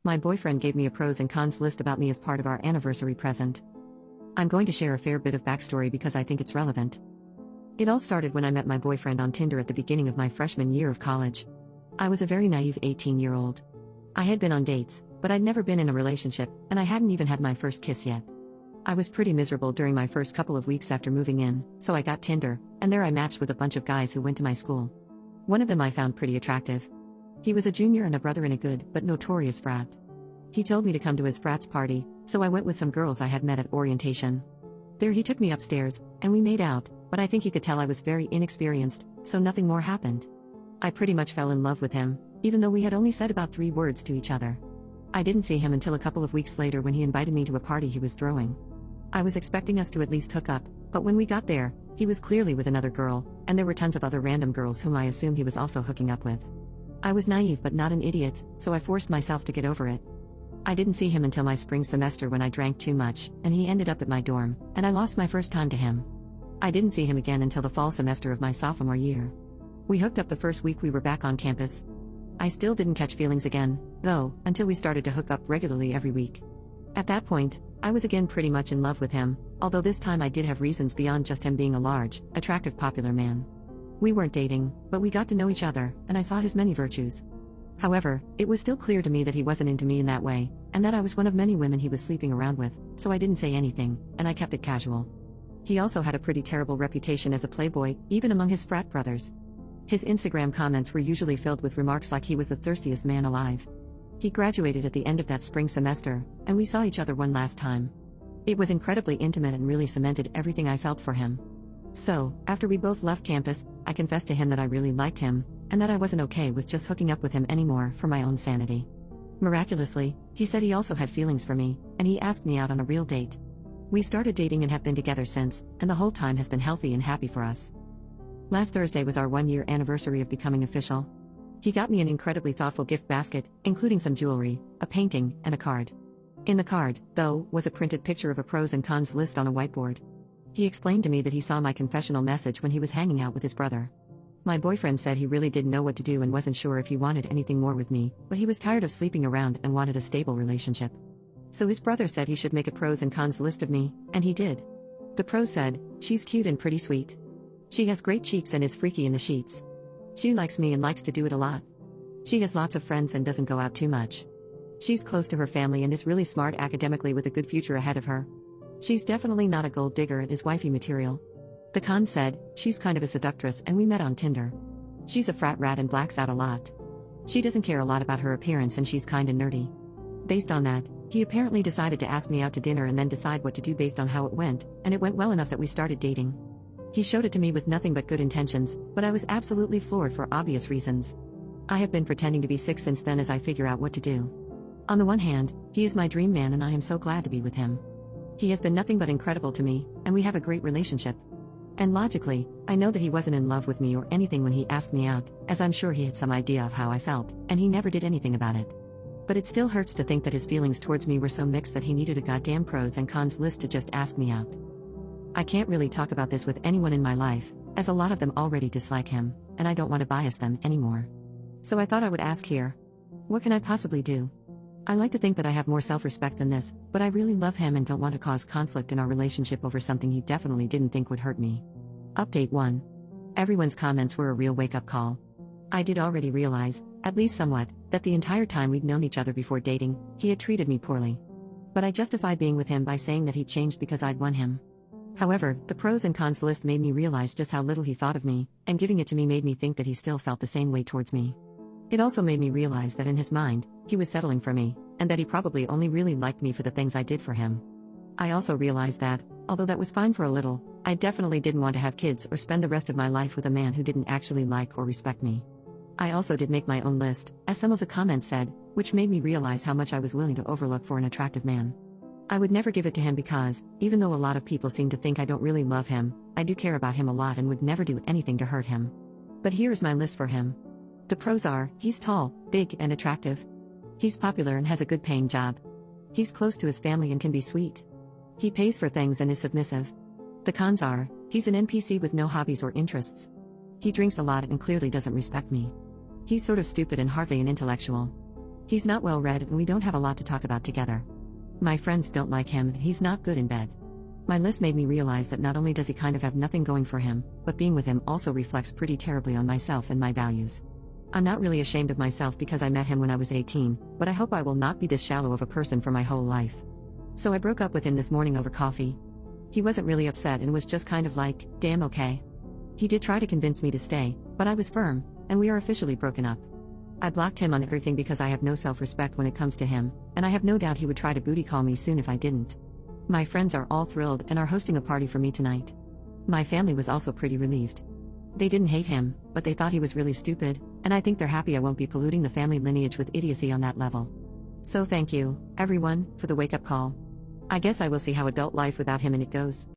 My boyfriend gave me a pros and cons list about me as part of our anniversary present. I'm going to share a fair bit of backstory because I think it's relevant. It all started when I met my boyfriend on Tinder at the beginning of my freshman year of college. I was a very naive 18-year-old. I had been on dates, but I'd never been in a relationship, and I hadn't even had my first kiss yet. I was pretty miserable during my first couple of weeks after moving in, so I got Tinder, and there I matched with a bunch of guys who went to my school. One of them I found pretty attractive. He was a junior and a brother in a good, but notorious frat. He told me to come to his frat's party, so I went with some girls I had met at orientation. There he took me upstairs, and we made out, but I think he could tell I was very inexperienced, so nothing more happened. I pretty much fell in love with him, even though we had only said about 3 words to each other. I didn't see him until a couple of weeks later when he invited me to a party he was throwing. I was expecting us to at least hook up, but when we got there, he was clearly with another girl, and there were tons of other random girls whom I assumed he was also hooking up with. I was naive but not an idiot, so I forced myself to get over it. I didn't see him until my spring semester when I drank too much, and he ended up at my dorm, and I lost my first time to him. I didn't see him again until the fall semester of my sophomore year. We hooked up the first week we were back on campus. I still didn't catch feelings again, though, until we started to hook up regularly every week. At that point, I was again pretty much in love with him, although this time I did have reasons beyond just him being a large, attractive popular man. We weren't dating, but we got to know each other, and I saw his many virtues. However, it was still clear to me that he wasn't into me in that way, and that I was one of many women he was sleeping around with, so I didn't say anything, and I kept it casual. He also had a pretty terrible reputation as a playboy, even among his frat brothers. His Instagram comments were usually filled with remarks like he was the thirstiest man alive. He graduated at the end of that spring semester, and we saw each other one last time. It was incredibly intimate and really cemented everything I felt for him. So, after we both left campus, I confessed to him that I really liked him, and that I wasn't okay with just hooking up with him anymore for my own sanity. Miraculously, he said he also had feelings for me, and he asked me out on a real date. We started dating and have been together since, and the whole time has been healthy and happy for us. Last Thursday was our 1-year anniversary of becoming official. He got me an incredibly thoughtful gift basket, including some jewelry, a painting, and a card. In the card, though, was a printed picture of a pros and cons list on a whiteboard. He explained to me that he saw my confessional message when he was hanging out with his brother. My boyfriend said he really didn't know what to do and wasn't sure if he wanted anything more with me, but he was tired of sleeping around and wanted a stable relationship. So his brother said he should make a pros and cons list of me, and he did. The pros said, she's cute and pretty sweet. She has great cheeks and is freaky in the sheets. She likes me and likes to do it a lot. She has lots of friends and doesn't go out too much. She's close to her family and is really smart academically with a good future ahead of her. She's definitely not a gold digger and is wifey material. The cons said, she's kind of a seductress and we met on Tinder. She's a frat rat and blacks out a lot. She doesn't care a lot about her appearance and she's kinda nerdy. Based on that, he apparently decided to ask me out to dinner and then decide what to do based on how it went, and it went well enough that we started dating. He showed it to me with nothing but good intentions, but I was absolutely floored for obvious reasons. I have been pretending to be sick since then as I figure out what to do. On the one hand, he is my dream man and I am so glad to be with him. He has been nothing but incredible to me, and we have a great relationship. And logically, I know that he wasn't in love with me or anything when he asked me out, as I'm sure he had some idea of how I felt, and he never did anything about it. But it still hurts to think that his feelings towards me were so mixed that he needed a goddamn pros and cons list to just ask me out. I can't really talk about this with anyone in my life, as a lot of them already dislike him, and I don't want to bias them anymore. So I thought I would ask here. What can I possibly do? I like to think that I have more self-respect than this, but I really love him and don't want to cause conflict in our relationship over something he definitely didn't think would hurt me. Update 1. Everyone's comments were a real wake-up call. I did already realize, at least somewhat, that the entire time we'd known each other before dating, he had treated me poorly. But I justified being with him by saying that he'd changed because I'd won him. However, the pros and cons list made me realize just how little he thought of me, and giving it to me made me think that he still felt the same way towards me. It also made me realize that in his mind, he was settling for me, and that he probably only really liked me for the things I did for him. I also realized that, although that was fine for a little, I definitely didn't want to have kids or spend the rest of my life with a man who didn't actually like or respect me. I also did make my own list, as some of the comments said, which made me realize how much I was willing to overlook for an attractive man. I would never give it to him because, even though a lot of people seem to think I don't really love him, I do care about him a lot and would never do anything to hurt him. But here is my list for him. The pros are, he's tall, big, and attractive. He's popular and has a good paying job. He's close to his family and can be sweet. He pays for things and is submissive. The cons are, he's an NPC with no hobbies or interests. He drinks a lot and clearly doesn't respect me. He's sort of stupid and hardly an intellectual. He's not well read and we don't have a lot to talk about together. My friends don't like him, he's not good in bed. My list made me realize that not only does he kind of have nothing going for him, but being with him also reflects pretty terribly on myself and my values. I'm not really ashamed of myself because I met him when I was 18, but I hope I will not be this shallow of a person for my whole life. So I broke up with him this morning over coffee. He wasn't really upset and was just kind of like, damn okay. He did try to convince me to stay, but I was firm, and we are officially broken up. I blocked him on everything because I have no self-respect when it comes to him, and I have no doubt he would try to booty call me soon if I didn't. My friends are all thrilled and are hosting a party for me tonight. My family was also pretty relieved. They didn't hate him, but they thought he was really stupid, and I think they're happy I won't be polluting the family lineage with idiocy on that level. So thank you, everyone, for the wake-up call. I guess I will see how adult life without him in it goes.